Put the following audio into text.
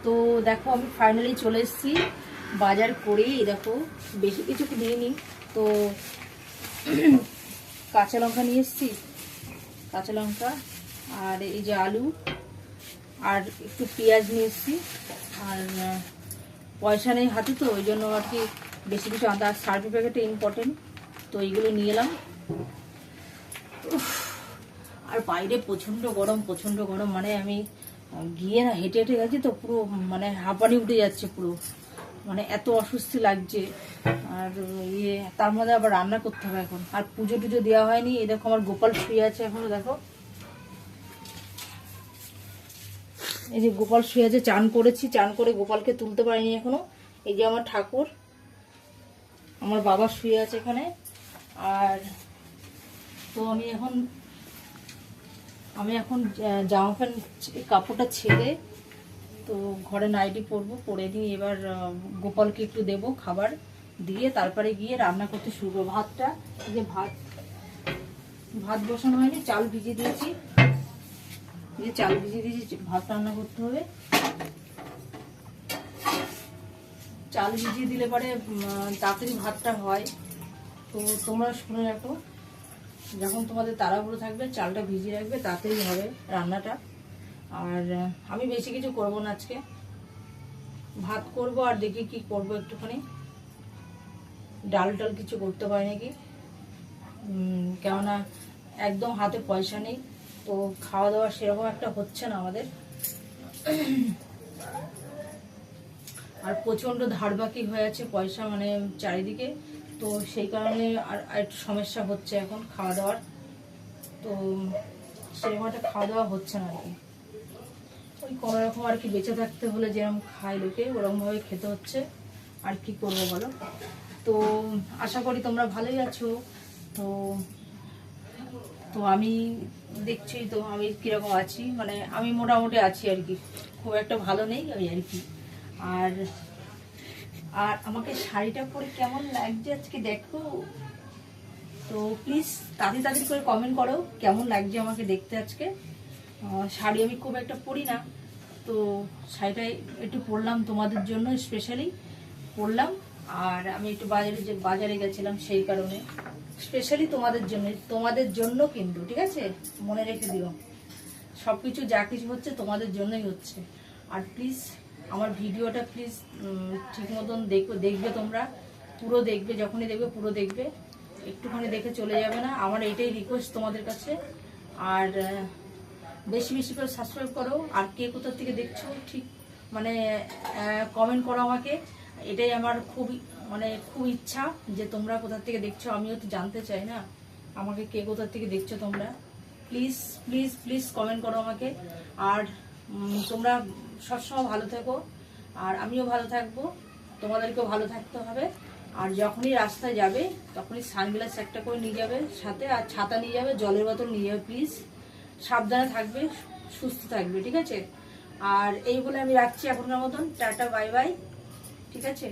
তো দেখো আমি ফাইনালি চলে এসেছি বাজার করেই। দেখো বেশি কিছু নিইনি, তো কাঁচা লঙ্কা নিয়ে এসেছি, কাঁচা লঙ্কা আর এই যে আলু আর একটু পেঁয়াজ নিয়ে এসেছি। আর পয়সা নেই হাতে, তো ওই জন্য আর কি বেশি কিছু আদা আর সার্ভি প্যাকেটে ইম্পর্টেন্ট, তো এইগুলো নিয়ে এলাম। আর বাইরে প্রচণ্ড গরম, মানে আমি গিয়ে না হেঁটে হেঁটে গেছি তো পুরো মানে হাঁপানি উঠে যাচ্ছে পুরো, মানে এত অস্বস্তি লাগছে। আর তার মধ্যে আবার রান্না করতে হবে এখন, আর পুজো টুজো দেওয়া হয়নি। এই দেখো আমার গোপাল শুয়ে আছে এখনো, দেখো এই যে গোপাল শুয়ে আছে। চান করেছি, চান করে গোপালকে তুলতে পারিনি এখনো। এই যে আমার ঠাকুর, আমার বাবা শুয়ে আছে এখানে। আর তো আমি এখন জামা প্যান্ট কাপড়টা ছেড়ে তো ঘরে নাইটি পরবো, পরে নিয়ে এবার গোপালকে একটু দেবো খাবার দিয়ে, তারপরে গিয়ে রান্না করতে শুরু করবো। ভাতটা যে ভাত বসানো হয়নি, চাল ভিজিয়ে দিয়েছি, ভাত রান্না করতে হবে। চাল ভিজিয়ে দিলে পরে তাড়াতাড়ি ভাতটা হয়। তো তোমরা শুনে রাখো, যখন তোমাদের তাড়াহুড়ো থাকবে চালটা ভিজিয়ে রাখবে, তাড়াতাড়ি হবে রান্নাটা। আর আমি বেশি কিছু করব না আজকে, ভাত করব আর দেখি কি করব, একটুখানি ডাল কিছু করতে পারি নাকি, কেননা একদম হাতে পয়সা নেই, তো খাওয়া দাওয়া সেরকম একটা হচ্ছে না আমাদের। আর প্রচণ্ড ধার বাকি হয়ে আছে পয়সা, মানে চারিদিকে, তো সেই কারণে আর একটু সমস্যা হচ্ছে এখন খাওয়া দাওয়ার। তো সেরকম একটা খাওয়া দাওয়া হচ্ছে না আর কি, ওই কোনোরকম আর কি বেঁচে থাকতে হলে যেরকম খায় লোকে ওরকমভাবে খেতে হচ্ছে। আর কি করবো বলো। তো আশা করি তোমরা ভালোই আছো। তো তো আমি দেখছি তো আমি কীরকম আছি, মানে আমি মোটামুটি আছি আর কি, খুব একটা ভালো নেই ওই আর কি। আর আর আমাকে শাড়িটা পরে কেমন লাগছে আজকে দেখো, তো প্লিজ তাড়াতাড়ি করে কমেন্ট করো কেমন লাগছে আমাকে দেখতে আজকে। শাড়ি আমি খুব একটা পরি না, তো শাড়িটাই একটু পরলাম তোমাদের জন্য, স্পেশালি পরলাম। আর আমি একটু বাজারে গেছিলাম, সেই কারণে স্পেশালি তোমাদের জন্য কিন্তু, ঠিক আছে, মনে রেখে দিও, সব কিছু যা কিছু হচ্ছে তোমাদের জন্যই হচ্ছে। আর প্লিজ আমার ভিডিওটা প্লিজ ঠিক মতন দেখবে তোমরা, পুরো দেখবে, যখনই দেখবে পুরো দেখবে, একটুখানি দেখে চলে যাবে না, আমার এটাই রিকোয়েস্ট তোমাদের কাছে। আর বেশি বেশি করে সাবস্ক্রাইব করো, আর কে কোথা থেকে দেখছো ঠিক মানে কমেন্ট করো আমাকে, এটাই আমার খুব ইচ্ছা যে তোমরা কোথা থেকে দেখছো, আমিও তো জানতে চাই না আমাকে কে কোথা থেকে দেখছো তোমরা। প্লিজ প্লিজ প্লিজ কমেন্ট করো আমাকে। আর তোমরা সবসময় ভালো থেকো, আর আমিও ভালো থাকবো, তোমাদেরকেও ভালো থাকতে হবে। আর যখনই রাস্তায় যাবে তখনই সানগ্লাস একটা করে নিয়ে যাবে সাথে, আর ছাতা নিয়ে যাবে, জলের বোতল নিয়ে যাবে। প্লিজ সাবধানে থাকবে, সুস্থ থাকবে, ঠিক আছে। আর এই বলে আমি রাখছি এখনকার মতন, টাটা বাই বাই, ঠিক আছে।